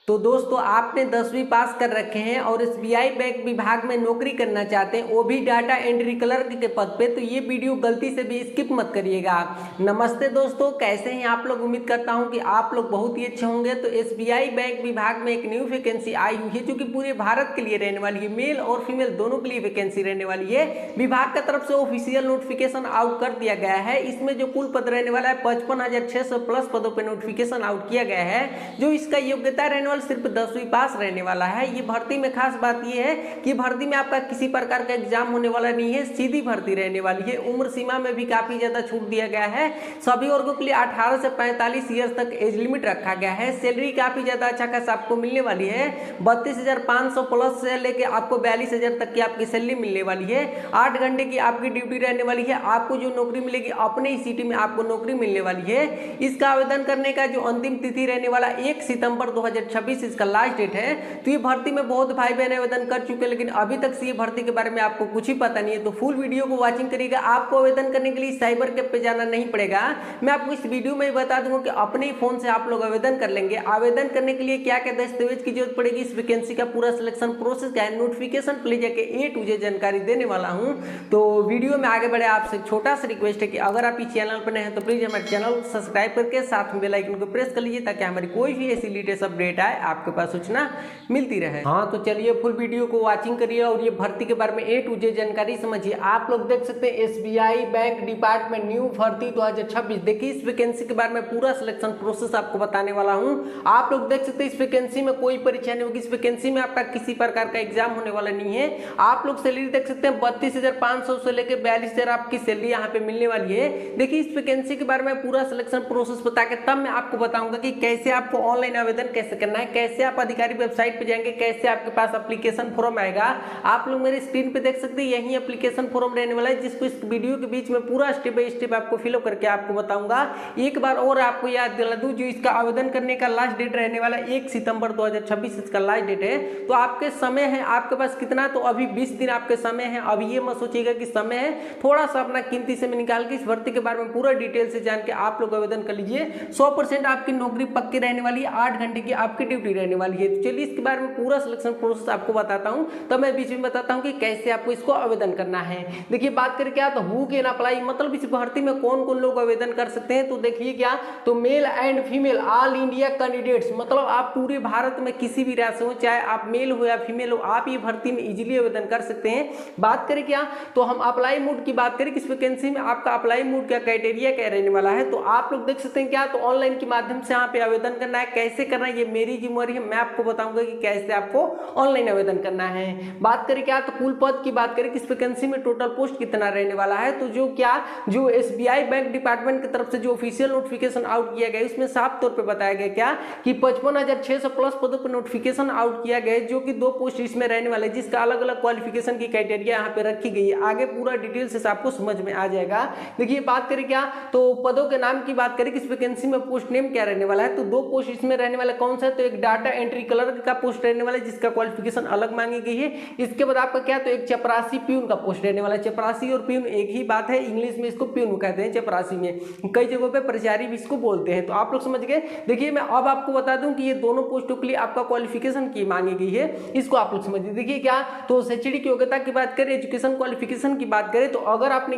तो दोस्तों आपने 10वीं पास कर रखे हैं और एसबीआई बैंक विभाग में नौकरी करना चाहते हैं, वो भी डाटा एंट्री क्लर्क के पद पे, तो ये वीडियो गलती से भी स्किप मत करिएगा। नमस्ते दोस्तों, कैसे हैं आप लोग। उम्मीद करता हूं कि आप लोग बहुत ही अच्छे होंगे। तो एसबीआई बैंक विभाग में एक न्यू वैकेंसी आई हुई है जो कि पूरे भारत के लिए रहने वाली है। मेल और फीमेल दोनों के लिए वैकेंसी रहने वाली है। विभाग की तरफ से ऑफिशियल नोटिफिकेशन आउट कर दिया गया है। इसमें जो कुल पद रहने वाला है 55,600 प्लस पदों पर नोटिफिकेशन आउट किया गया है। जो इसका योग्यता रहने वाला सिर्फ 10वीं पास रहने वाला है। ये भर्ती में खास बात ये है कि भर्ती में आपका किसी प्रकार का एग्जाम होने वाला नहीं है, सीधी भर्ती रहने वाली है। उम्र सीमा में भी काफी ज्यादा छूट दिया गया है। सभी वर्गों के लिए 18 से 45 ईयर्स तक एज लिमिट रखा गया है। सैलरी काफी ज्यादा अच्छा खासा आपको मिलने वाली है। 32,500 प्लस से लेके आपको 42,000 तक की आपकी सैलरी मिलने वाली है। 8 घंटे की आपकी ड्यूटी रहने वाली है। आपको जो नौकरी मिलेगी अपने ही सिटी में आपको नौकरी मिलने वाली है। इसका आवेदन करने का जो अंतिम तिथि रहने वाला 1 सितंबर 2026 इसका लास्ट डेट है। तो ये भर्ती में बहुत भाई बहन आवेदन कर चुके हैं, लेकिन अभी तक से ये भर्ती के बारे में आपको कुछ ही पता नहीं है। तो फुल वीडियो को वॉचिंग करिएगा। आपको आवेदन करने के लिए साइबर कैफ पे जाना नहीं पड़ेगा। मैं आपको इस वीडियो में बता दूंगा कि अपने ही फोन से आप लोग आवेदन कर लेंगे। आवेदन करने के लिए क्या क्या दस्तावेज की जरूरत पड़ेगी, इस वैकेंसी का पूरा सिलेक्शन प्रोसेस क्या है, नोटिफिकेशन पे ले जाके A to Z जानकारी देने वाला हूं। तो वीडियो में आगे बढ़े आपसे छोटा सा रिक्वेस्ट है कि अगर आप इस चैनल पर नए हैं तो प्लीज हमारे चैनल को सब्सक्राइब करके साथ में बेल आइकन को प्रेस कर लीजिए ताकि हमारी कोई भी ऐसी लेटेस्ट अपडेट आए आपके पास सूचना मिलती रहे। हाँ, तो चलिए फुल वीडियो को वॉचिंग करिए और ये भर्ती के बारे में A to Z जानकारी समझिए। आप लोग देख सकते हैं एसबीआई बैंक डिपार्टमेंट न्यू भर्ती 2026। देखिए इस वैकेंसी के बारे में पूरा सिलेक्शन प्रोसेस आपको बताने वाला हूं। आप लोग देख सकते हैं इस वैकेंसी में कोई परीक्षा नहीं होगी। इस वैकेंसी में आपका किसी प्रकार का एग्जाम होने वाला नहीं है। आप लोग सैलरी देख सकते हैं 32,500 से लेकर 42,000 आपकी सैलरी यहाँ पे मिलने वाली है। देखिए इस वैकेंसी के बारे में पूरा सिलेक्शन प्रोसेस बता के तब मैं आपको बताऊंगा कि कैसे आपको ऑनलाइन आवेदन कैसे करना है, कैसे आप अधिकारी वेबसाइट पे जाएंगे, कैसे आपके पास एप्लीकेशन फॉर्म आएगा। आप लोग मेरे स्क्रीन पे देख सकते हैं यही एप्लीकेशन फॉर्म रहने वाला है, जिसको इस वीडियो के बीच में पूरा स्टेप बाय स्टेप आपको फिलअप करके आपको बताऊंगा। एक बार और आपको याद दिला दूं, जो इसका आवेदन करने का लास्ट डेट रहने वाला 1 सितंबर 2026 इसका लास्ट डेट है। तो आपके समय है आपके पास कितना, तो अभी 20 दिन आपके समय है। अभी ये मत सोचिएगा कि समय है, थोड़ा सा अपना कीमती समय निकाल के इस भर्ती के बारे में पूरा डिटेल से जान के आप लोग आवेदन कर लीजिए। 100% आपकी नौकरी पक्की रहने वाली है। 8 घंटे की आपकी ड्यूटी रहने वाली है। तो चलिए इसके बारे में पूरा सिलेक्शन प्रोसेस आपको बताता हूं। तो मैं बीच में बताता हूं कि कैसे आपको इसको आवेदन करना है। देखिए बात करें क्या, तो हु कैन अप्लाई, मतलब इस भर्ती में कौन कौन लोग आवेदन कर सकते हैं। तो देखिए क्या, तो male and female all India candidates, मतलब आप पूरे भारत में किसी भी राज्य से हो, चाहे आप मेल हो या फीमेल हो, आप ये भर्ती में इजीली आवेदन कर सकते हैं। बात करें क्या, तो हम अप्लाई मोड की बात करें, किस वैकेंसी में आपका अप्लाई मोड का क्राइटेरिया क्या रहने वाला है। तो आप लोग देख सकते हैं क्या, तो ऑनलाइन के माध्यम से यहाँ पे आवेदन करना है। कैसे करना है ये मेरी जिम्मेवारी है, मैं आपको बताऊंगा कि कैसे आपको ऑनलाइन आवेदन करना है। बात करें क्या, तो कुल पद की बात करें, किस वैकेंसी में टोटल पोस्ट कितना रहने वाला है। तो जो एसबीआई बैंक डिपार्टमेंट की तरफ से जो ऑफिशियल नोटिफिकेशन आउट किया गया उसमें साफ तौर पे बताया गया क्या कि 55,600 प्लस पदों पर नोटिफिकेशन आउट किया गया, जो कि 2 पोस्ट इसमें रहने वाले, जिसका अलग अलग क्वालिफिकेशन की क्राइटेरिया यहाँ पे रखी गई है। आगे पूरा डिटेल से आपको समझ में आ जाएगा। देखिए बात करें क्या, तो पदों के नाम की बात करें, किस वैकेंसी में पोस्ट नेम क्या रहने वाला है। तो 2 पोस्ट इसमें रहने वाला कौन सा है, तो एक डाटा एंट्री क्लर्क का पोस्ट रहने वाला है, जिसका क्वालिफिकेशन अलग मांगी गई है। इसके बाद आपका क्या, तो एक चपरासी प्यून का पोस्ट रहने वाला है। चपरासी और प्यून एक ही बात है, इंग्लिश में इसको प्यून कहते हैं, चपरासी में कई जगहों पे प्रचारी भी इसको बोलते हैं। तो आप लोग समझ गए। देखिए मैं अब आपको बता दूं कि ये दोनों पोस्टों के लिए आपका क्वालिफिकेशन की मांगी गई है, इसको आप लोग समझिए। देखिए क्या, तो शैक्षणिक योग्यता की बात करें, एजुकेशन क्वालिफिकेशन की बात करें, तो अगर आपने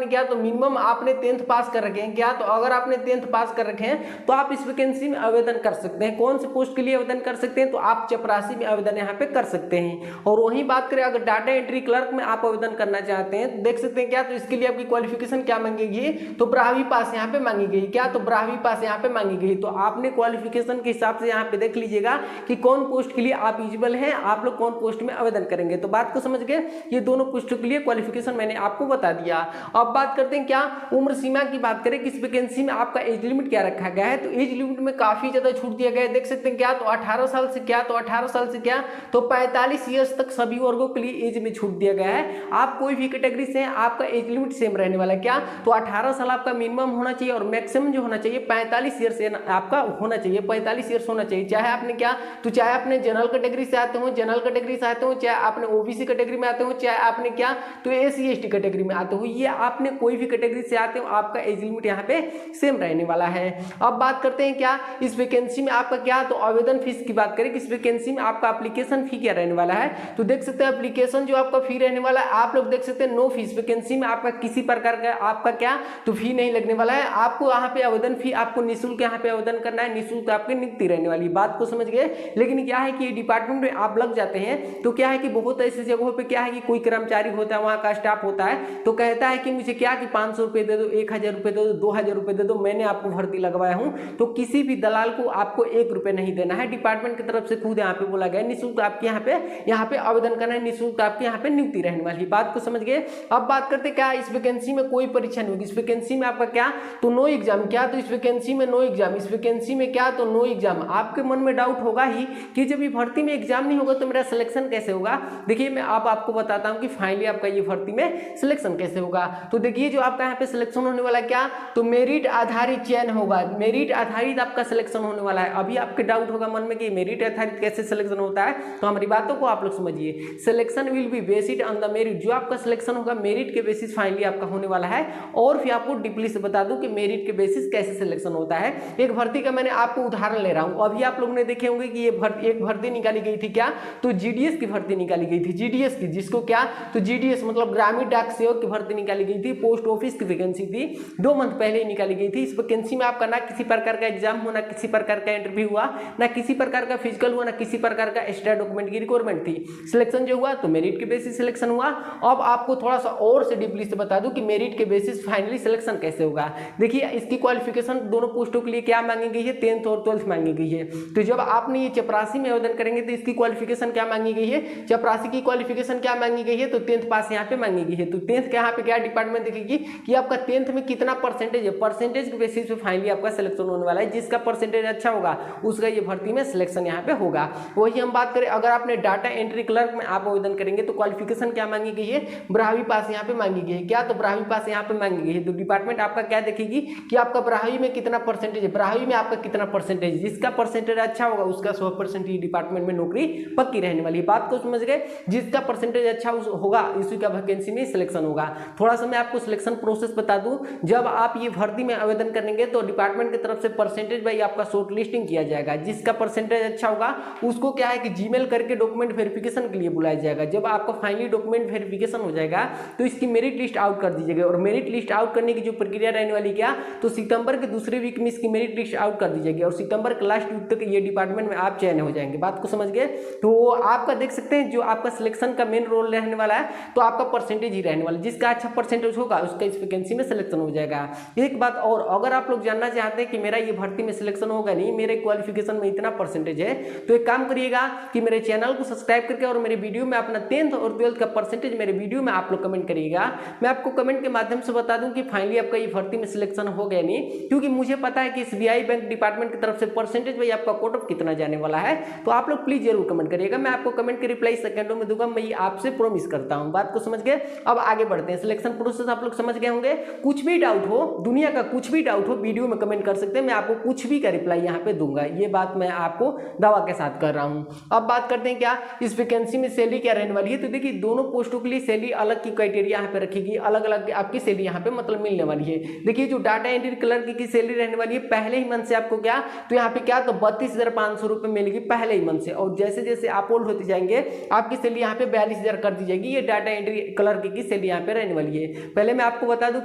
क्या तो मिनिमम आपने 10th पास कर रखे हैं क्या, तो अगर आपने 10th पास कर रखे हैं तो आप इस वैकेंसी में आवेदन कर सकते हैं। कौन से पोस्ट के लिए आवेदन कर सकते हैं, तो आप चपरासी में आवेदन यहाँ पे कर सकते हैं। और वही बात करें अगर डाटा एंट्री क्लर्क में आप आवेदन करना चाहते हैं, तो देख सकते हैं क्या, तो इसके लिए आपकी क्वालिफिकेशन क्या मांगी गई, तो 12वीं पास यहाँ पे मांगी गई क्या, तो 12वीं पास यहाँ पे मांगी गई। तो आपने क्वालिफिकेशन के हिसाब से यहाँ पे देख लीजिएगा कि कौन पोस्ट के लिए आप एलिजिबल हैं, आप लोग कौन पोस्ट में आवेदन करेंगे। तो बात को समझ गए, ये दोनों पोस्टों के लिए क्वालिफिकेशन मैंने आपको बता दिया। अब बात करते हैं क्या, उम्र सीमा की बात करें, किस वैकेंसी में आपका एज लिमिट क्या रखा गया है। तो एज लिमिट में काफी ज्यादा छूट दिया गया है। देख सकते हैं क्या, तो 18 साल से क्या, तो 18 साल से क्या, तो 45 ईयर्स तक सभी वर्गों के लिए एज में छूट दिया गया है। आप कोई भी कैटेगरी से हैं, आपका एज लिमिट सेम रहने वाला है क्या, तो 18 साल आपका मिनिमम होना चाहिए और मैक्सिमम जो होना चाहिए 45 ईयर्स आपका होना चाहिए, 45 ईयर्स होना चाहिए। चाहे आपने क्या, तो चाहे आपने जनरल कैटेगरी से आते हो, जनरल कैटेगरी से आते हो, चाहे आपने ओबीसी कैटेगरी में आते हो, चाहे आपने क्या, तो एससी एसटी कैटेगरी में आते हो, ये आपने कोई भी कैटेगरी से आते हो, आपका एज लिमिट यहाँ पे सेम रहने वाला है। अब बात करते हैं क्या, इस वैकेंसी में आपका क्या, तो आवेदन फीस की बात करें कि इस वैकेंसी में आपका एप्लीकेशन फी क्या रहने वाला है, तो देख सकते हैं एप्लीकेशन जो आपका फी रहने वाला है, आप लोग देख सकते हैं नो फीस। वैकेंसी में आपका किसी प्रकार का आपका क्या तो फी नहीं लगने वाला है। आपको यहाँ पे आवेदन फी आपको निःशुल्क यहाँ पे आवेदन करना है, निःशुल्क आपकी नियुक्ति रहने वाली, बात को समझ गए। लेकिन क्या है कि डिपार्टमेंट में आप लग जाते हैं तो क्या है कि बहुत ऐसी जगहों पे क्या है कि कोई कर्मचारी होता है, वहाँ का स्टाफ होता है, तो कहता है कि मुझे क्या कि 500 रुपये दे दो, 1000 रुपये दे दो, 2000 रुपये दे दो, मैंने आपको भर्ती लगवाया हूँ। तो किसी भी दलाल को आपको 1 रुपये नहीं देना है, डिपार्टमेंट की तरफ से खुद यहाँ पे बोला गया निःशुल्क आपके यहाँ पे आवेदन करना है, निःशुल्क आपके यहाँ पे नियुक्ति रहने वाली, बात को समझ गए। अब बात करते क्या इस वैकेंसी में कोई परीक्षा नहीं होगी। इस वैकेंसी में आपका क्या तो नो एग्जाम, क्या तो इस वैकेंसी में नो एग्जाम, इस वैकेंसी में क्या तो नो एग्जाम। आपके मन में डाउट होगा ही कि जब ये भर्ती में एग्जाम नहीं होगा तो मेरा सिलेक्शन कैसे होगा। देखिए मैं अब आपको बताता हूँ कि फाइनली आपका ये भर्ती में सिलेक्शन कैसे होगा। तो देखिए जो आपका यहाँ पे सिलेक्शन होने वाला क्या तो मेरिट आधारित चयन होगा, मेरिट आधारित आपका सिलेक्शन होने वाला है। अभी आपके डाउट होगा मन में कि मेरिट आधारित कैसे सिलेक्शन होता है, तो हमारी बातों को आप लोग समझिए। Selection will be based on the merit, जो आपका सिलेक्शन होगा मेरिट के बेसिस फाइनली आपका होने वाला है। और फिर आपको डीपली से बता दूं कि मेरिट के बेसिस कैसे सिलेक्शन होता है। एक भर्ती का मैंने आपको उदाहरण ले रहा हूं। अभी आप लोग ने देखे होंगे कि ये एक भर्ती निकाली गई थी क्या तो जीडीएस की भर्ती निकाली गई थी, जीडीएस की, जिसको क्या तो जीडीएस मतलब ग्रामीण डाक सेवक की भर्ती निकाली गई थी, पोस्ट ऑफिस की वैकेंसी थी, 2 मंथ पहले ही निकाली गई थी। इस वैकेंसी में आपका ना किसी प्रकार का एग्जाम हुआ, ना किसी प्रकार का इंटरव्यू हुआ, ना किसी प्रकार का फिजिकल हुआ, ना किसी प्रकार का एक्स्ट्रा डॉक्यूमेंट की रिक्वायरमेंट थी। सिलेक्शन जो हुआ तो मेरिट के बेसिस सिलेक्शन हुआ। अब आपको थोड़ा सा और से डीपली से बता दूं कि मेरिट के बेसिस फाइनली सिलेक्शन कैसे होगा। देखिए इसकी क्वालिफिकेशन दोनों पोस्टों के लिए क्या मांगी गई है 10th और 12th मांगी गई है। तो जब आपने ये चपरासी में आवेदन करेंगे तो इसकी क्वालिफिकेशन क्या मांगी गई है, चपरासी की क्वालिफिकेशन क्या मांगी गई है तो 10th पास यहाँ पे मांगी गई है। तो 10th के यहाँ पे क्या डिपार्टमेंट देखेगी कि आपका 10th में कितना परसेंटेज है, परसेंटेज के बेसिस पे फाइनली आपका सिलेक्शन होने वाला है। जिसका परसेंटेज अच्छा होगा उसका ये भर्ती में सिलेक्शन यहाँ पे होगा। वही हम बात करें अगर आपने डाटा एंट्री क्लर्क में आप आवेदन करेंगे तो क्वालिफिकेशन क्या मांगी गई है 12वीं पास यहाँ पे मांगी गई है। क्या तो 12वीं पास यहाँ पे मांगी गई है। तो डिपार्टमेंट आपका क्या देखेगी कि आपका 12वीं में कितना परसेंटेज है, 12वीं में आपका कितना परसेंटेज, जिसका परसेंटेज अच्छा होगा उसका 100% ही डिपार्टमेंट में नौकरी पक्की रहने वाली है। बात को समझ गए, जिसका परसेंटेज अच्छा होगा इसी का वैकेंसी में सिलेक्शन होगा। थोड़ा सा मैं आपको सिलेक्शन प्रोसेस बता दूं, जब आप ये भर्ती में आवेदन करेंगे तो डिपार्टमेंट की तरफ से परसेंटेज वाइज आपका शॉर्ट लिस्टिंग किया जाएगा। जिसका परसेंटेज अच्छा होगा उसको क्या है कि जीमेल करके डॉक्यूमेंट वेरिफिकेशन के लिए बुलाया जाएगा। जब आपका फाइनली डॉक्यूमेंट वेरिफिकेशन हो जाएगा तो इसकी मेरिट लिस्ट आउट कर दीजिएगा। और मेरिट लिस्ट आउट करने की जो प्रक्रिया रहने वाली क्या तो सितंबर के दूसरे वीक में इसकी मेरिट लिस्ट आउट कर दी जाएगी और सितंबर के लास्ट वीक तक ये डिपार्टमेंट में आप चयन हो जाएंगे। बात को समझ गए। तो आपका देख सकते हैं जो आपका सिलेक्शन का मेन रोल रहने वाला है तो आपका परसेंटेज ही रहने वाला है। जिसका अच्छा परसेंटेज होगा उसका इस वैकेंसी में सिलेक्शन हो जाएगा। एक बात और, अगर आप लोग जानना चाहते हैं कि मेरा ये भर्ती में सिलेक्शन होगा नहीं, मेरे क्वालिफिकेशन में इतना परसेंटेज है, तो एक काम करिएगा कि मेरे चैनल को सब्सक्राइब करके और मेरे वीडियो में अपना 10th और 12th का परसेंटेज मेरे वीडियो में आप लोग कमेंट करिएगा। मैं आपको कमेंट के माध्यम से बता दूं कि फाइनली आपका ये भर्ती में सिलेक्शन हो गया नहीं, क्योंकि मुझे पता है कि एसबीआई बैंक डिपार्टमेंट की तरफ से परसेंटेज भाई आपका कोट ऑफ कितना जाने वाला है। तो आप लोग प्लीज जरूर कमेंट करिएगा, मैं आपको कमेंट के रिप्लाई सेकंडों में दूंगा, मैं आपसे प्रॉमिस करता हूं। बात को समझ गए। अब आगे बढ़ते हैं। सिलेक्शन प्रोसेस आप लोग समझ गए होंगे। कुछ भी डाउट हो, दुनिया का कुछ भी डाउट हो, वीडियो में कमेंट कर सकते हैं, मैं आपको कुछ भी का रिप्लाई यहाँ पे दूंगा। ये बात मैं आपको दावा के साथ कर रहा हूँ। अब बात करते हैं क्या इस वैकेंसी में सैलरी क्या रहने वाली है। तो देखिए दोनों पोस्टों के लिए सैलरी अलग की क्राइटेरिया यहाँ पे रखेगी, अलग अलग आपकी सैलरी यहाँ पे मतलब मिलने वाली है। देखिए जो डाटा एंट्री क्लर्क की सैलरी रहने वाली है पहले ही मंथ से आपको क्या तो यहाँ पे क्या तो 32,500 रुपये मिलेगी पहले ही मंथ से। और जैसे जैसे आप ओल्ड होते जाएंगे आपकी सैलरी यहाँ पे 42,000 कर दी जाएगी। ये डाटा एंट्री क्लर्क की सैलरी यहाँ पे रहने वाली है। पहले मैं आपको बता दूं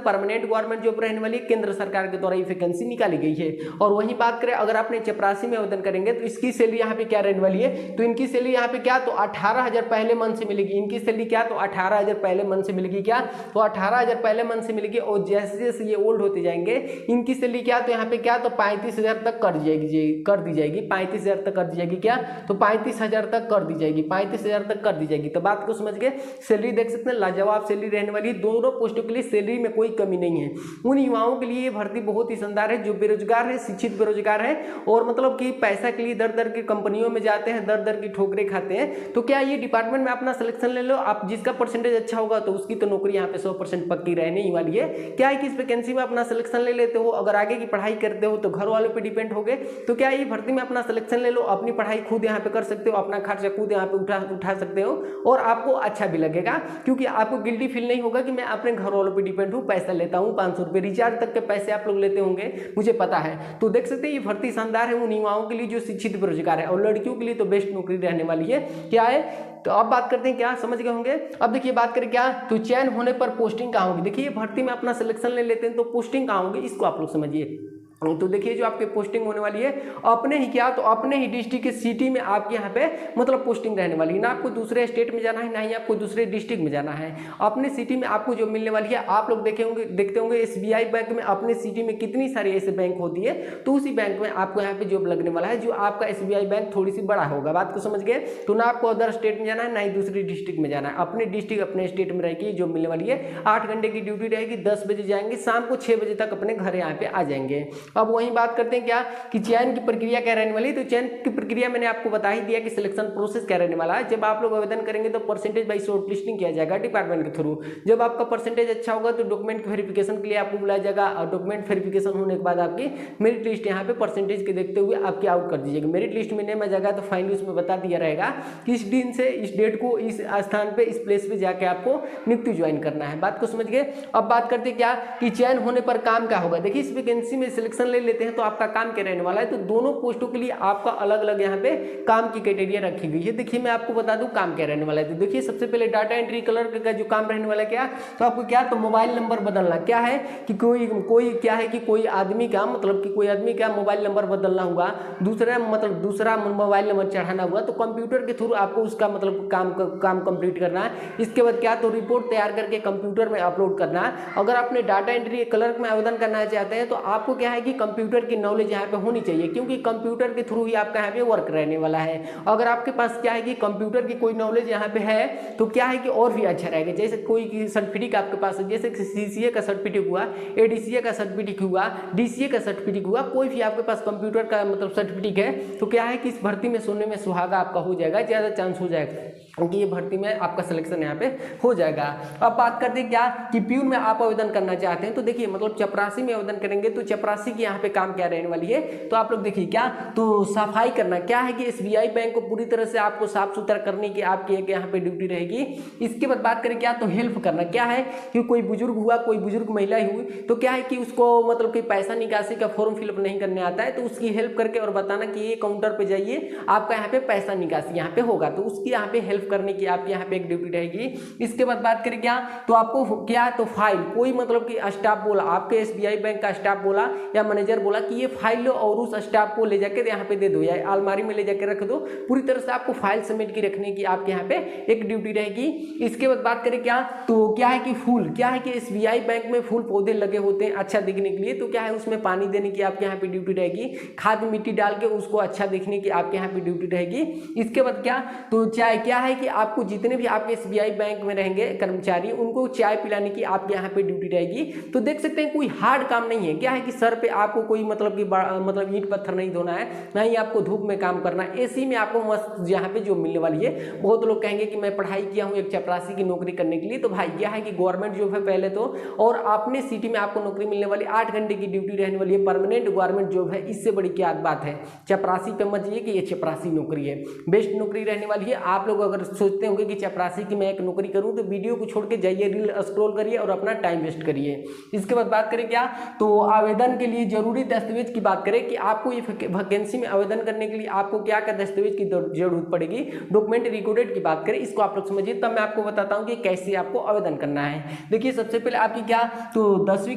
परमानेंट गवर्नमेंट जॉब रहने वाली है, केंद्र सरकार के द्वारा ये वैकेंसी निकाली गई है। और वही बात करें अगर आपने चपरासी में आवेदन करेंगे तो इसकी सैलरी यहाँ पे क्या रहने वाली है तो इनकी सैलरी यहाँ पे क्या तो 18,000 पहले मंथ से मिलेगी। इनकी सैलरी क्या तो 18,000 पहले मंथ से मिलेगी। क्या तो 18,000 पहले मंथ से मिलेगी। और जैसे जैसे ये ओल्ड होते जाएंगे इनकी सैलरी क्या तो यहाँ पे क्या तो 35,000 तक कर दी जाएगी 35,000 तक कर दी जाएगी। क्या तो 35,000 तक कर दी जाएगी, 35,000 तक कर दी जाएगी। तो बात को समझ गए। सैलरी देख सकते हैं लाजवाब सैलरी रहने वाली है। दोनों पोस्टों के लिए सैलरी में कोई कमी नहीं है। उन युवाओं के लिए ये भर्ती बहुत ही शानदार है जो बेरोजगार है, शिक्षित बेरोजगार है और मतलब कि पैसा के लिए दर दर की कंपनियों में जाते हैं, दर दर की ठोकरें खाते हैं। तो क्या ये डिपार्टमेंट में अपना सिलेक्शन ले लो, आप जिसका परसेंटेज अच्छा होगा तो उसकी तो नौकरी यहाँ पे 100% पक्की रहने ही वाली है। क्या है कि इस वैकेंसी में अपना सिलेक्शन ले लेते हो, अगर आगे की पढ़ाई करते हो तो घर वालों पे डिपेंड हो गए। तो क्या ये भर्ती में अपना सिलेक्शन ले लो, अपनी पढ़ाई खुद यहाँ पे कर सकते हो, अपना खर्चा खुद यहाँ पे उठा सकते हो और आपको अच्छा भी लगेगा, क्योंकि आपको गिल्टी फील नहीं होगा कि मैं अपने घर वालों पे डिपेंड हूँ, पैसा लेता हूँ 500 रुपये, रिचार्ज तक के पैसे आप लोग लेते होंगे मुझे पता है। तो देख सकते हैं ये भर्ती शानदार है। उन युवाओं के लिए जो शिक्षित बेरोजगार है, और लड़कियों के लिए तो बेस्ट नौकरी रहने वाली है। क्या है, तो अब बात करते हैं, क्या समझ गए होंगे। अब देखिए बात करें क्या, तो चयन होने पर पोस्टिंग कहाँ होगी। देखिए भर्ती में अपना सिलेक्शन ले लेते हैं तो पोस्टिंग कहाँ होगी, इसको आप लोग समझिए। तो देखिए जो आपके पोस्टिंग होने वाली है अपने ही क्या, तो अपने ही डिस्ट्रिक्ट के सिटी में आपके यहाँ पे मतलब पोस्टिंग रहने वाली है। ना आपको दूसरे स्टेट में जाना है, ना ही आपको दूसरे डिस्ट्रिक्ट में जाना है, अपने सिटी में आपको जो मिलने वाली है। आप लोग देखते होंगे SBI बैंक में अपने सिटी में कितनी सारी ऐसे बैंक होती है, तो उसी बैंक में आपको यहाँ पे जॉब लगने वाला है, जो आपका SBI बैंक थोड़ी सी बड़ा होगा। बात को समझ गए। तो ना आपको अदर स्टेट में जाना है, ना ही दूसरी डिस्ट्रिक्ट में जाना है, अपने डिस्ट्रिक्ट अपने स्टेट में रहेगी जॉब मिलने वाली है। 8 घंटे की ड्यूटी रहेगी, 10 बजे जाएंगे, शाम को 6 बजे तक अपने घर यहाँ पे आ जाएंगे। अब वहीं बात करते हैं क्या कि चयन की प्रक्रिया क्या रहने वाली है। तो चयन की प्रक्रिया मैंने आपको बता ही दिया कि सिलेक्शन प्रोसेस क्या रहने वाला है। जब आप लोग आवेदन करेंगे तो परसेंटेज बाई शॉर्टलिस्टिंग किया जाएगा डिपार्टमेंट के थ्रू। जब आपका परसेंटेज अच्छा होगा तो डॉक्यूमेंट वेरिफिकेशन के लिए आपको बुलाया जाएगा, और डॉक्यूमेंट वेरिफिकेशन होने के बाद आपकी मेरिट लिस्ट यहाँ पे परसेंटेज के देखते हुए आपकी आउट कर दीजिएगा। मेरिट लिस्ट में नेम आ जाएगा तो फाइनली उसमें बता दिया रहेगा कि इस दिन से इस डेट को इस स्थान पे इस प्लेस पे जाके आपको नियुक्ति ज्वाइन करना है। बात को समझ गए। अब बात करते हैं क्या कि चयन होने पर काम क्या होगा। देखिए इस वैकेंसी में सिलेक्शन ले लेते हैं तो आपका काम क्या रहने वाला है। तो दोनों पोस्टों के लिए आपका अलग अलग यहाँ पे काम की क्राइटेरिया रखी गई है। देखिए मैं आपको बता दूं काम क्या रहने वाला है। तो देखिए सबसे पहले डाटा एंट्री क्लर्क का जो काम रहने वाला है क्या, तो आपको क्या, तो मोबाइल नंबर बदलना। क्या है कि कोई क्या है कि कोई आदमी का मतलब कि कोई आदमी का मोबाइल नंबर बदलना हुआ, दूसरा मोबाइल नंबर चढ़ाना हुआ, तो कंप्यूटर के थ्रू आपको उसका मतलब काम कंप्लीट करना है। इसके बाद क्या, तो रिपोर्ट तैयार करके कंप्यूटर में अपलोड करना है। अगर आपने डाटा एंट्री क्लर्क में आवेदन करना चाहते हैं तो आपको क्या है कि कंप्यूटर की नॉलेज यहाँ पे होनी चाहिए, क्योंकि कंप्यूटर के थ्रू ही आपका यहाँ पे वर्क रहने वाला है। अगर आपके पास क्या है कि कंप्यूटर की कोई नॉलेज यहाँ पे है तो क्या है कि और भी अच्छा रहेगा। जैसे कोई सर्टिफिकेट आपके पास है, जैसे CCA का सर्टिफिकेट हुआ, ADCA का सर्टिफिकेट हुआ, DCA का सर्टिफिकेट हुआ, कोई भी आपके पास कंप्यूटर का मतलब सर्टिफिकेट है तो क्या है कि इस भर्ती में सोने में सुहागा आपका हो जाएगा, ज़्यादा चांस हो जाएगा क्योंकि ये भर्ती में आपका सिलेक्शन यहाँ पे हो जाएगा। अब बात करते हैं क्या कि प्यून में आप आवेदन करना चाहते हैं तो देखिए मतलब चपरासी में आवेदन करेंगे तो चपरासी की यहाँ पे काम क्या रहने वाली है। तो आप लोग देखिए क्या, तो सफाई करना। क्या है कि SBI बैंक को पूरी तरह से आपको साफ सुथरा करने की आपकी एक यहाँ पे ड्यूटी रहेगी। इसके बाद बात करें क्या, तो हेल्प करना। क्या है कि कोई बुजुर्ग हुआ, कोई बुजुर्ग महिला हुई तो क्या है कि उसको मतलब कि पैसा निकासी का फॉर्म फिलअप नहीं करने आता है तो उसकी हेल्प करके और बताना कि ये काउंटर पे जाइए, आपका यहाँ पे पैसा निकासी यहाँ पे होगा, तो उसकी यहाँ पे हेल्प करने की आपकी यहाँ पे एक ड्यूटी रहेगी। इसके बाद बात करें क्या, तो आपको क्या, तो फाइल कोई मतलब कि स्टाफ बोला, आपके SBI बैंक का स्टाफ बोला या मैनेजर बोला कि ये फाइल लो और उस स्टाफ को ले जाकर यहाँ पे दे दो या अलमारी में ले जाकर रख दो, पूरी तरह से आपको फाइल समेट के रखने की आपके यहाँ पे एक ड्यूटी रहेगी। इसके बाद बात करें क्या, तो क्या है कि फूल, क्या है कि SBI बैंक में फूल पौधे लगे होते हैं अच्छा दिखने के लिए, तो क्या है उसमें पानी देने की आपके यहाँ पे ड्यूटी रहेगी। खाद मिट्टी डाल के उसको अच्छा दिखने की आपके यहाँ पे ड्यूटी रहेगी। इसके बाद क्या, तो चाय, क्या है कि आपको जितने भी आपके SBI बैंक में रहेंगे कर्मचारी उनको चाय पिलाने की आपके यहाँ पे ड्यूटी रहेगी। तो देख सकते हैं कोई हार्ड काम नहीं है। क्या है कि सर पे आपको कोई मतलब कि मतलब ईंट पत्थर नहीं धोना है, ना ही आपको धूप में काम करना है। AC में आपको मस्त यहाँ पे जो मिलने वाली है। बहुत लोग कहेंगे कि मैं पढ़ाई किया हूँ एक चपरासी की नौकरी करने के लिए, तो भाई क्या है कि गवर्नमेंट जॉब है पहले तो, और अपने सिटी में आपको नौकरी मिलने वाली, 8 घंटे की ड्यूटी रहने वाली है, परमानेंट गवर्नमेंट जॉब है। इससे बड़ी क्या बात है। चपरासी पे मत जाइए कि ये चपरासी नौकरी है, बेस्ट नौकरी रहने वाली है। आप लोग अगर सोचते होंगे कि चपरासी की मैं एक नौकरी करूं तो वीडियो को छोड़ के जाइए, रील स्क्रॉल करिए और अपना टाइम वेस्ट करिए। इसके बाद बात करें क्या, तो आवेदन के लिए जरूरी दस्तावेज की बात करें कि आपको ये वैकेंसी में आवेदन करने के लिए आपको क्या क्या दस्तावेज की जरूरत पड़ेगी, डॉक्यूमेंट रिकॉर्डेड की बात करें, इसको आप लोग समझिए, तब मैं आपको बताता हूँ कि कैसे आपको आवेदन करना है। देखिए सबसे पहले आपकी क्या, तो 10वीं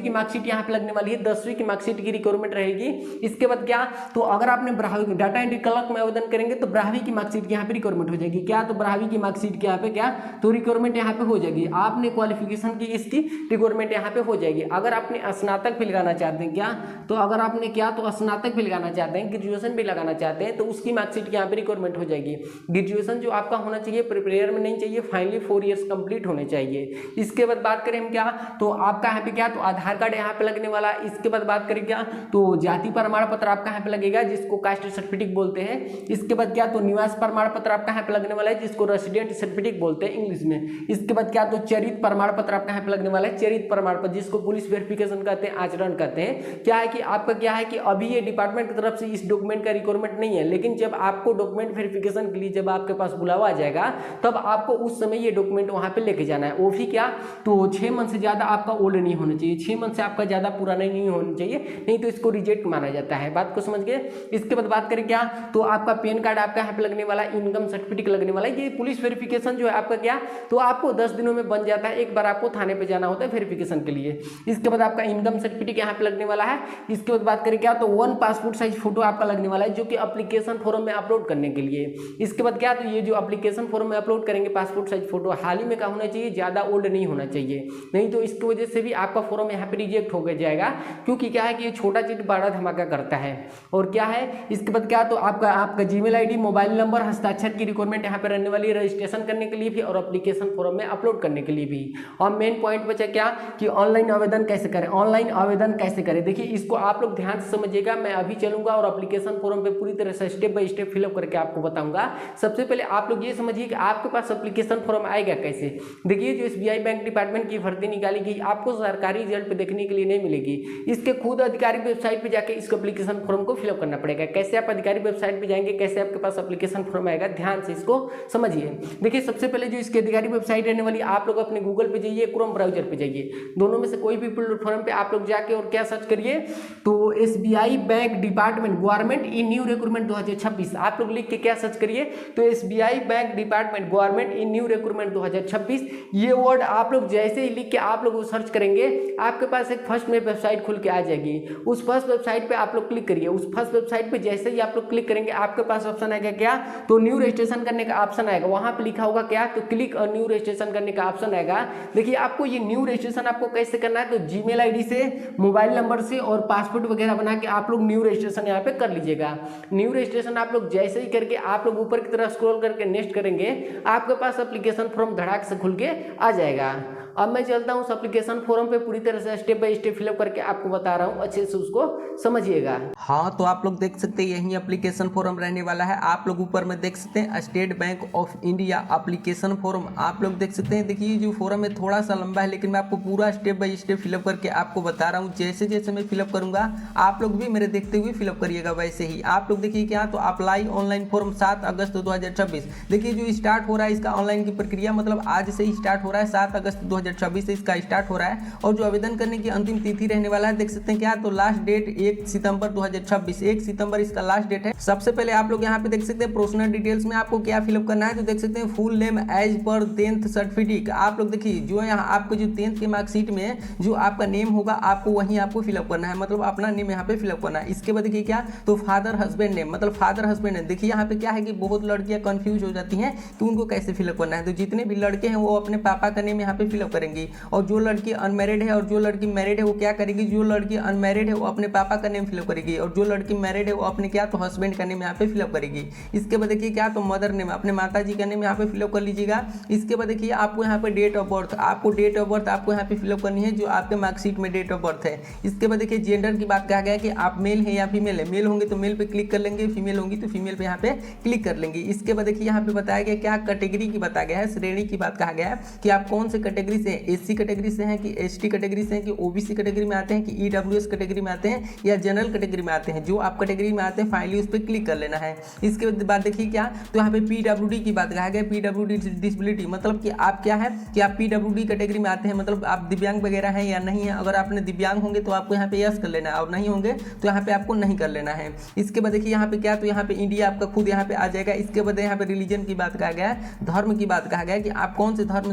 की मार्कशीट यहाँ पे लगने वाली है, 10वीं की मार्कशीट की रिक्वायरमेंट रहेगी। इसके बाद क्या, तो अगर आपने डाटा एंट्री क्लर्क में आवेदन करेंगे तो 12वीं की मार्कशीट की यहाँ पे रिक्वायरमेंट हो जाएगी। क्या, तो 12वीं की मार्कशीट के यहाँ पे क्या, तो रिक्वायरमेंट यहाँ पे हो जाएगी। आपने क्वालिफिकेशन की इसकी रिक्वायरमेंट यहाँ पे हो जाएगी। अगर आपने स्नातक भी लगाना चाहते हैं क्या, तो अगर आपने क्या, तो स्नातक भी लगाना चाहते हैं, ग्रेजुएशन भी लगाना चाहते हैं तो उसकी मार्कशीट की यहाँ पे रिक्वायरमेंट हो जाएगी। ग्रेजुएशन जो आपका होना चाहिए प्रिपेयर में नहीं चाहिए, फाइनली 4 ईयर्स कंप्लीट होने चाहिए। इसके बाद बात करें हम क्या, तो आपका यहाँ पे क्या, तो आधार कार्ड यहाँ पे लगने वाला। इसके बाद बात करें क्या, तो जाति प्रमाण पत्र आपका यहाँ पे लगेगा जिसको कास्ट सर्टिफिकेट बोलते हैं। इसके बाद क्या, तो निवास प्रमाण पत्र आपका यहाँ पे लगने वाला है जिसको इसको रेसिडेंट सर्टिफिकेट बोलते हैं इंग्लिश में। इसके बाद क्या, तो चरित्र प्रमाण पत्र आपका यहाँ पे लगने वाला है, चरित्र प्रमाण पत्र जिसको पुलिस वेरिफिकेशन कहते हैं, आचरण कहते हैं। क्या है कि आपका क्या है कि अभी ये डिपार्टमेंट की तरफ से इस डॉक्यूमेंट का रिक्वायरमेंट नहीं है, लेकिन जब आपको डॉक्यूमेंट वेरिफिकेशन के लिए जब आपके पास बुलावा आ जाएगा तब आपको उस समय ये डॉक्यूमेंट वहां पे लेके जाना है। वो भी क्या, तो 6 मंथ से ज्यादा आपका ओल्ड नहीं होना चाहिए, 6 मंथ से आपका ज्यादा पुराना नहीं होना चाहिए, नहीं तो इसको रिजेक्ट माना जाता है। बात को समझ गए। इसके बाद बात करें क्या, तो आपका पैन कार्ड आपका यहाँ पे लगने वाला, इनकम सर्टिफिकेट लगने वाला है। ये पुलिस वेरिफिकेशन जो है आपका क्या, तो आपको 10 दिनों में बन जाता है, एक बार आपको थाने पे जाना होता है वेरिफिकेशन के लिए। इसके बाद आपका इनकम सर्टिफिकेट यहाँ पे लगने वाला है। इसके बाद बात करें क्या, तो 1 पासपोर्ट साइज फोटो आपका लगने वाला है, जो कि एप्लीकेशन फॉर्म में अपलोड करने के लिए। इसके बाद क्या, तो ये जो एप्लीकेशन फॉर्म में अपलोड करेंगे पासपोर्ट साइज फोटो हाल ही में का होना चाहिए, ज्यादा ओल्ड नहीं होना चाहिए, नहीं तो इसकी वजह से भी आपका फॉर्म यहाँ पे रिजेक्ट हो जाएगा, क्योंकि क्या है कि ये छोटा चीज बड़ा धमाका करता है। और क्या है, इसके बाद क्या, तो आपका जीमेल आईडी, मोबाइल नंबर, हस्ताक्षर की रिक्वायरमेंट यहाँ पे रहने वाली है, रजिस्ट्रेशन करने के लिए भी और एप्लीकेशन फॉर्म में अपलोड करने के लिए भी। और मेन पॉइंट बचा क्या, कि ऑनलाइन आवेदन कैसे करें, ऑनलाइन आवेदन कैसे करें। देखिए इसको आप लोग ध्यान से समझिएगा, मैं अभी चलूंगा और एप्लीकेशन फॉर्म पे पूरी तरह से स्टेप बाय स्टेप फिलअप करके आपको बताऊंगा। सबसे पहले आप लोग ये समझिए कि आपके पास एप्लीकेशन फॉर्म आएगा कैसे। देखिए जो एसबीआई बैंक डिपार्टमेंट की भर्ती निकाली गई, आपको सरकारी रिजल्ट पे देखने के लिए नहीं मिलेगी, इसके खुद आधिकारिक वेबसाइट पे जाके इस एप्लीकेशन फॉर्म को फिलअप करना पड़ेगा। कैसे आप आधिकारिक वेबसाइट पे जाएंगे, कैसे आपके पास एप्लीकेशन फॉर्म आएगा, ध्यान से इसको समझिए। देखिए सबसे पहले जो इसकी आधिकारिक वेबसाइट रहने वाली, आप लोग अपने गूगल पे जाइए, क्रोम ब्राउजर पे जाइए, दोनों में से कोई भी प्लेटफॉर्म पे आप लोग जाके और क्या सर्च करिए, तो SBI bank department government in new recruitment 2026 आप लोग लिख के क्या सर्च करिए, तो SBI bank department government in new recruitment 2026 ये वर्ड आप लोग जैसे ही लिख के आप लोग वो सर्च करेंगे, आपके पास एक फर्स्ट में वेबसाइट खुल के आ जाएगी। उस फर्स्ट वेबसाइट पे आप लोग क्लिक करिए। उस फर्स्ट वेबसाइट पे जैसे ही आप लोग क्लिक करेंगे, आपके पास ऑप्शन आएगा क्या, तो न्यू रजिस्ट्रेशन करने का ऑप्शन आएगा। वहां पे लिखा होगा क्या, तो क्लिक और न्यू रजिस्ट्रेशन करने का ऑप्शन आएगा। देखिए आपको ये न्यू रजिस्ट्रेशन आपको कैसे करना है, तो जीमेल आईडी से, मोबाइल नंबर से और पासपोर्ट वगैरह बना के आप लोग न्यू रजिस्ट्रेशन यहाँ पे कर लीजिएगा। न्यू रजिस्ट्रेशन आप लोग जैसे ही करके आप लोग ऊपर की तरफ स्क्रॉल करके नेक्स्ट करेंगे, आपके पास एप्लीकेशन फॉर्म धड़ाक से खुल के आ जाएगा। अब मैं चलता हूँ उस एप्लीकेशन फॉर्म पे, पूरी तरह से स्टेप बाय स्टेप फिलअप करके आपको बता रहा हूँ, अच्छे से उसको समझिएगा। हाँ तो आप लोग देख सकते हैं यही एप्लीकेशन फॉर्म रहने वाला है। आप लोग ऊपर में देख सकते हैं state bank of India application form, आप लोग देख सकते हैं। देखिए जो फॉर्म है थोड़ा सा लंबा है, लेकिन मैं आपको पूरा स्टेप बाय स्टेप फिलअप करके आपको बता रहा हूँ। जैसे जैसे मैं फिलअप करूंगा आप लोग भी मेरे देखते हुए फिलअप करिएगा वैसे ही। आप लोग देखिए क्या, तो अप्लाई ऑनलाइन फॉर्म 7 अगस्त 2026। देखिए जो स्टार्ट हो रहा है इसका ऑनलाइन की प्रक्रिया, मतलब आज से ही स्टार्ट हो रहा है, 7 अगस्त 2026 से इसका स्टार्ट हो रहा है। और जो आवेदन करने की अंतिम तिथि रहने वाला है, देख सकते हैं क्या, तो लास्ट डेट 1 सितंबर 2026, 1 सितंबर इसका लास्ट डेट है। सबसे पहले आप लोग यहाँ पे देख सकते हैं पर्सनल डिटेल्स में आपको क्या फिलअप करना है, तो देख सकते हैं full name as per 10th certificate. आप लोग देखिए जो यहाँ आपको जो 10th के मार्कशीट में जो आपका नेम होगा, आपको वहीं आपको फिलअप करना है, मतलब अपना नेम यहाँ पे फिलअप करना है। इसके बाद देखिए क्या, तो फादर हस्बैंड नेम, मतलब फादर हस्बैंड नेम। देखिए यहाँ पे क्या है कि बहुत लड़कियां कंफ्यूज हो जाती हैं कि उनको कैसे फिलअप करना है। तो जितने भी लड़के हैं वो अपने पापा का नेम यहाँ पे फिलअप करेंगे, और जो लड़की अनमैरिड है और जो लड़की मैरिड है वो क्या करेगी, जो लड़की अनमैरिड है वो अपने पापा का नेम फिलअप करेगी, और जो लड़की मैरिड है वो अपने क्या, तो हस्बैंड का नेम यहाँ पे फिलअप करेगी। इसके बाद देखिए क्या, तो मदर नेम, अपने माता जी का नेम यहाँ पे फिलअप कर लीजिएगा। इसके बाद देखिए आपको यहाँ पे डेट ऑफ बर्थ, आपको डेट ऑफ बर्थ आपको यहाँ पे फिलअप करनी है जो आपके मार्कशीट में डेट ऑफ बर्थ है। इसके बाद देखिए जेंडर की बात कहा गया है कि आप मेल है या फीमेल है। मेल होंगे तो मेल पे क्लिक कर लेंगे, फीमेल होंगी तो फीमेल पे यहाँ पे क्लिक कर लेंगे। इसके बाद देखिए यहाँ पे बताया गया क्या, कैटेगरी की बताया गया है, श्रेणी की बात कहा गया है कि आप कौन से कैटेगरी से हैं, एससी कैटेगरी से हैं कि एसटी कैटेगरी से हैं कि ओबीसी कैटेगरी में आते हैं कि ईडब्ल्यूएस कैटेगरी में आते हैं या जनरल कैटेगरी में आते हैं। जो आप कैटेगरी में आते हैं फाइनली उस पर क्लिक कर लेना है। इसके बाद देखिए क्या, तो यहाँ पे पीडब्ल्यूडी की बात कहा गया, पीडब्ल्यूडी डिसेबिलिटी, मतलब कि आप क्या है कि आप पीडब्ल्यूडी कैटेगरी में आते हैं, मतलब आप दिव्यांग वगैरह हैं या नहीं है। अगर आपने दिव्यांग होंगे तो आपको यहाँ पे यस कर लेना है, और नहीं होंगे तो यहाँ पे आपको नहीं कर लेना है। इसके बाद देखिए यहाँ पे क्या, तो यहाँ पे इंडिया आपका खुद यहाँ पे आ जाएगा। इसके बाद यहाँ पे रिलीजन की बात कहा गया है, धर्म की बात कहा गया है कि आप कौन से धर्म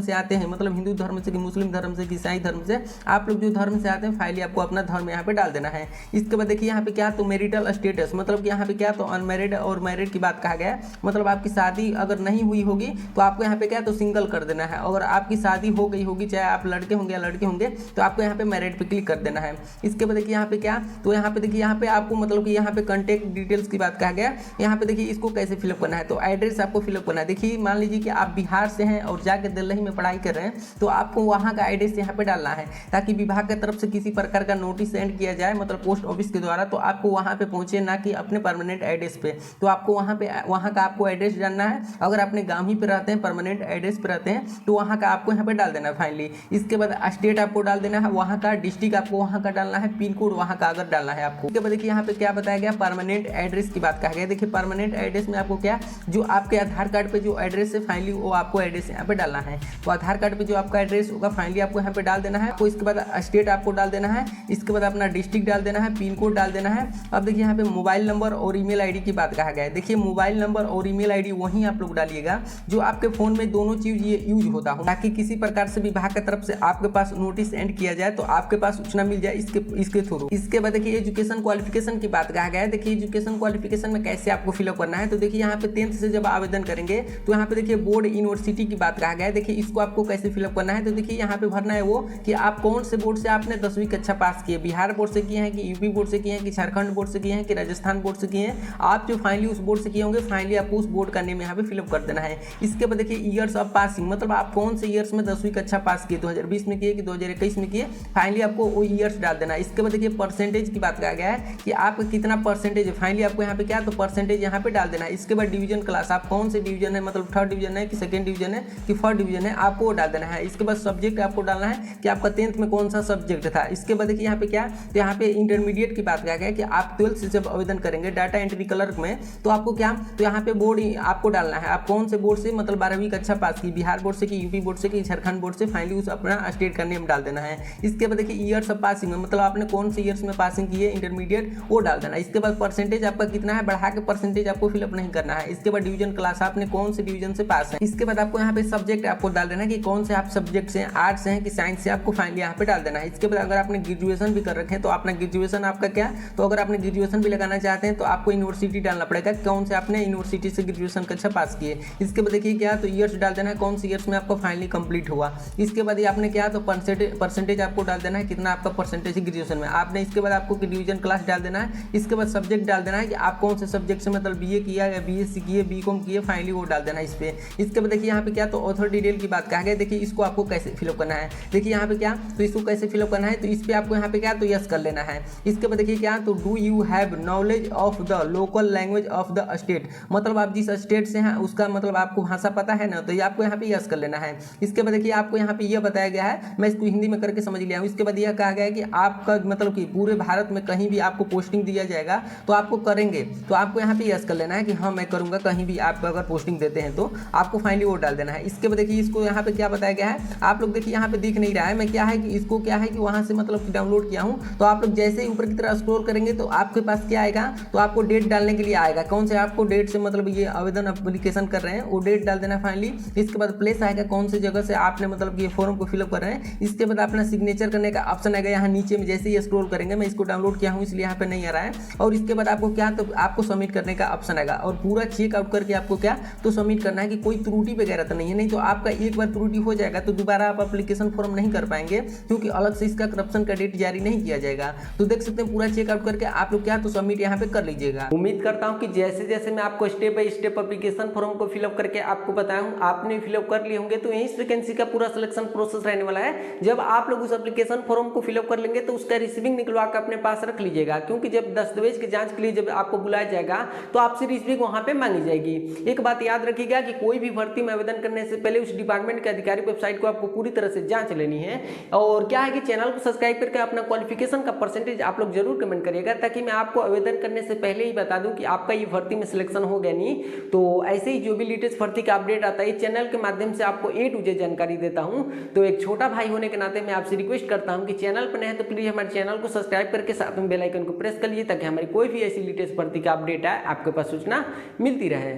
से आते हैं, मतलब हिंदू धर्म से कि मुस्लिम धर्म से कि ईसाई धर्म से। आप लोग जो धर्म से आते हैं फाइनली आपको अपना धर्म यहाँ पे डाल देना है। इसके बाद देखिए यहाँ पे क्या, तो मैरिटल स्टेटस, मतलब कि यहाँ पे क्या, तो अनमैरिड और मैरिड की बात कहा गया है, मतलब आपकी शादी अगर नहीं हुई होगी तो आपको यहाँ पे क्या, तो सिंगल कर देना है। अगर आपकी शादी हो गई होगी, चाहे आप लड़के होंगे या लड़के होंगे, तो आपको यहाँ पे मैरिड पे क्लिक कर देना है। इसके बाद देखिए यहाँ पे क्या, तो यहाँ पे देखिए यहाँ पे आपको मतलब कि यहाँ पे कॉन्टैक्ट डिटेल्स की बात कहा गया। यहाँ पे देखिए इसको कैसे फिलअप करना है, तो एड्रेस आपको फिलअप करना है। देखिए मान लीजिए कि आप बिहार से हैं और जाके दिल्ली में पढ़ाई कर रहे हैं, तो आपको वहाँ का एड्रेस यहाँ पे डालना है, ताकि विभाग की तरफ से किसी प्रकार का नोटिस सेंड किया जाए, मतलब पोस्ट ऑफिस के द्वारा, तो आपको वहाँ पे पहुँचे, ना कि अपने परमानेंट एड्रेस पे। तो आपको वहाँ का आपको एड्रेस जानना है। अगर अगर अपने गाँव ही पे रहते हैं, परमानेंट एड्रेस पे रहते हैं, तो वहाँ का आपको यहाँ पे डाल देना है फाइनली। इसके बाद स्टेट आपको डाल देना है वहाँ का, डिस्ट्रिक्ट आपको वहाँ का डालना है, पिन कोड वहाँ का अगर डालना है आपको। उसके बाद देखिए यहाँ पे क्या बताया गया, परमानेंट एड्रेस की बात कहा गया। देखिए परमानेंट एड्रेस में आपको क्या, जो आपके आधार कार्ड पे जो एड्रेस है फाइनली वो आपको एड्रेस यहाँ पे डालना है। तो आधार कार्ड पे जो आपका एड्रेस होगा फाइनली आपको यहाँ पे डाल देना है। तो इसके बाद स्टेट आपको डाल देना है, इसके बाद अपना डिस्ट्रिक्ट डाल देना है, पिन कोड डाल देना है। अब देखिए यहाँ पे मोबाइल नंबर और ईमेल आईडी की बात कहा गया है। देखिए मोबाइल नंबर और ईमेल आईडी वहीं आप लोग डालिएगा जो आपके फोन में दोनों चीज ये यूज होता हो, ताकि किसी प्रकार से विभाग की तरफ से आपके पास नोटिस एंड किया जाए तो आपके पास सूचना मिल जाए इसके थ्रू। इसके बाद देखिए एजुकेशन क्वालिफिकेशन की बात कहा गया है। देखिए एजुकेशन क्वालिफिकेशन में कैसे आपको फिलअप करना है, तो देखिए यहाँ पे 10th से जब आवेदन करेंगे तो यहाँ पे देखिए बोर्ड यूनिवर्सिटी की बात कहा गया है। देखिए इसको आपको कैसे फिलअप करना है, तो देखिए यहाँ पे भरना है वो कि आप कौन से बोर्ड से आपने 10वीं कक्षा पास किए, बिहार बोर्ड से किए हैं कि यूपी बोर्ड से किए हैं कि झारखंड बोर्ड से किए हैं कि राजस्थान बोर्ड से किए हैं। आप जो फाइनली उस बोर्ड से किए होंगे फाइनली आपको उस बोर्ड का नेम यहाँ पे फिलअप कर देना है। इसके बाद देखिए ईयर्स ऑफ पासिंग, मतलब आप कौन से ईयर्स में 10वीं कक्षा पास किए, 2020 में किए कि 2021 में किए, फाइनली आपको वो ईयर्स डाल देना है। इसके बाद देखिए परसेंटेज की बात कहा गया है कि आप कितना परसेंटेज है, फाइनली आपको यहाँ पे क्या, तो परसेंटेज यहाँ पे डाल देना है। इसके बाद डिवीजन क्लास, आप कौन से डिवीजन है, मतलब 3rd डिवीजन है कि 2nd डिवीजन है कि 4th डिवीजन है, आपको वो डाल देना है। इसके बाद सब्जेक्ट आपको डालना है कि आपका 10th में कौन सा सब्जेक्ट था। इसके बाद देखिए यहाँ पे क्या, तो यहाँ पे इंटरमीडिएट की बात कहा गया है कि आप 12th से जब आवेदन करेंगे डाटा एंट्री क्लर्क में तो आपको क्या, तो यहाँ पे बोर्ड आपको डालना है, आप कौन से बोर्ड से मतलब 12वीं कक्षा पास की, बिहार बोर्ड से कि यूपी बोर्ड से कि झारखंड बोर्ड से, फाइनली उस अपना स्टेट का नेम डाल देना है। इसके बाद देखिए ईयर्स ऑफ पासिंग में मतलब आपने कौन से ईयर्स में पासिंग की है इंटरमीडिएट, वो डाल देना है। इसके बाद परसेंटेज आपका कितना है, बढ़ा के परसेंटेज आपको फिलअप नहीं करना है। इसके बाद डिवीजन क्लास, आपने कौन से डिवीजन से पास है। इसके बाद आपको यहाँ पे सब्जेक्ट आपको डाल देना है कि कौन से आप सब्जेक्ट से, आर्ट्स हैं कि साइंस से, आपको फाइनली यहाँ पे डाल देना है। इसके बाद अगर आपने ग्रेजुएशन भी कर रखे हैं तो अपना ग्रेजुएशन आपका क्या, तो अगर आपने ग्रेजुएशन भी लगाना चाहते हैं तो आपको यूनिवर्सिटी डालना पड़ेगा, कौन से आपने यूनिवर्सिटी से ग्रेजुएशन कक्षा पास किए। इसके बाद देखिए क्या, तो ईयर्स डाल देना है, कौन से ईयर्स में आपको फाइनली कंप्लीट हुआ। इसके बाद ये आपने क्या, तो परसेंटेज आपको डाल देना है, कितना आपका परसेंटेज है ग्रेजुएशन में आपने। इसके बाद आपको डिवीजन क्लास डाल देना है। इसके बाद सब्जेक्ट डाल देना है कि आप कौन से सब्जेक्ट से मतलब बीए किया या बीएससी किए, बीकॉम किए, फाइनली वो डाल देना है इस पे। इसके बाद देखिए यहाँ पे क्या, तो ऑथर डिटेल की बात कहा गया। देखिए इसको आपको कैसे फिलअप करना है, देखिए यहाँ पे क्या, तो इसको कैसे फिलअप करना है, तो इस पे आपको यहाँ पे क्या, तो यस कर लेना है। इसके बाद देखिए क्या, तो do you have knowledge of the local language of the state, मतलब आप जिस स्टेट से हैं उसका मतलब आपको भाषा पता है ना, तो ये आपको यहाँ पे यस कर लेना है। इसके बाद देखिए आपको यहाँ पे ये बताया गया है, मैं इसको हिंदी में करके समझ लिया हूँ। इसके बाद यह कहा गया है कि आपका मतलब कि पूरे भारत में कहीं भी आपको पोस्टिंग दिया जाएगा तो आपको करेंगे, तो आपको यहाँ पे यस कर लेना है कि हाँ मैं करूँगा, कहीं भी आप अगर पोस्टिंग देते हैं तो आपको फाइनली वो डाल देना है। इसके बाद देखिए इसको यहाँ पे क्या बताया गया है, आप लोग देखिए यहाँ पे दिख नहीं रहा है, मैं क्या है कि इसको क्या है कि वहाँ से मतलब डाउनलोड किया हूँ। तो आप लोग जैसे ही ऊपर की तरह स्क्रॉल करेंगे तो आपके पास क्या आएगा, तो आपको डेट डालने के लिए आएगा, कौन से आपको डेट से मतलब ये आवेदन एप्लीकेशन कर रहे हैं वो डेट डाल देना फाइनली। इसके बाद प्लेस आएगा, कौन सी जगह से आपने मतलब ये फॉर्म को फिलअप कर रहे हैं। इसके बाद अपना सिग्नेचर करने का ऑप्शन आएगा यहाँ नीचे में, जैसे ही स्क्रॉल करेंगे, मैं इसको डाउनलोड किया हूँ इसलिए यहाँ पे नहीं आ रहा है। और इसके बाद आपको क्या, तो आपको सबमिट करने का ऑप्शन आएगा और पूरा चेकआउट करके आपको क्या, तो सबमिट करना है कि कोई त्रुटि वगैरह तो नहीं है, नहीं तो आपका एक बार त्रुटि हो जाएगा तो दोबारा आप एप्लीकेशन फॉर्म नहीं कर पाएंगे, क्योंकि अलग से इसका करप्शन का डेट जारी नहीं किया जाएगा। तो देख सकते हैं पूरा चेकआउट करके आप लोग क्या, तो सबमिट यहाँ पे कर लीजिएगा। उम्मीद करता हूँ कि जैसे जैसे मैं आपको step by step application form को फिलअप करके आपको बताया हूँ, आपने फिलअप कर लिए होंगे। तो यही वैकेंसी का पूरा सिलेक्शन प्रोसेस रहने वाला है। जब आप लोग उस एप्लीकेशन फॉर्म को फिलअप कर लेंगे तो उसका रिसीविंग निकलवा कर अपने पास रख लीजिएगा, क्योंकि जब दस्तावेज की जांच के लिए जब आपको बुलाया जाएगा तो आपसे रिसीविंग वहां पे मांगी जाएगी। एक बात याद रखिएगा कि कोई भी भर्ती में आवेदन करने से पहले उस डिपार्टमेंट के आधिकारिक वेबसाइट को आपको पूरी तरह से जांच लेनी है। और क्या है कि चैनल को सब्सक्राइब करके अपना क्वालिफिकेशन का परसेंटेज आप लोग जरूर कमेंट करिएगा, ताकि मैं आपको आवेदन करने से पहले ही बता दूं कि आपका ये भर्ती में सिलेक्शन हो गया नहीं। तो ऐसे ही जो भी लेटेस्ट भर्ती का अपडेट आता है चैनल के माध्यम से आपको A to Z जानकारी देता हूं। तो एक छोटा भाई होने के नाते मैं आपसे रिक्वेस्ट करता हूं कि चैनल पर नए हैं तो प्लीज हमारे चैनल को सब्सक्राइब करके साथ में बेल आइकन को प्रेस कर लीजिए, ताकि हमारी कोई भी ऐसी लेटेस्ट भर्ती का अपडेट आए आपके पास सूचना मिलती रहे।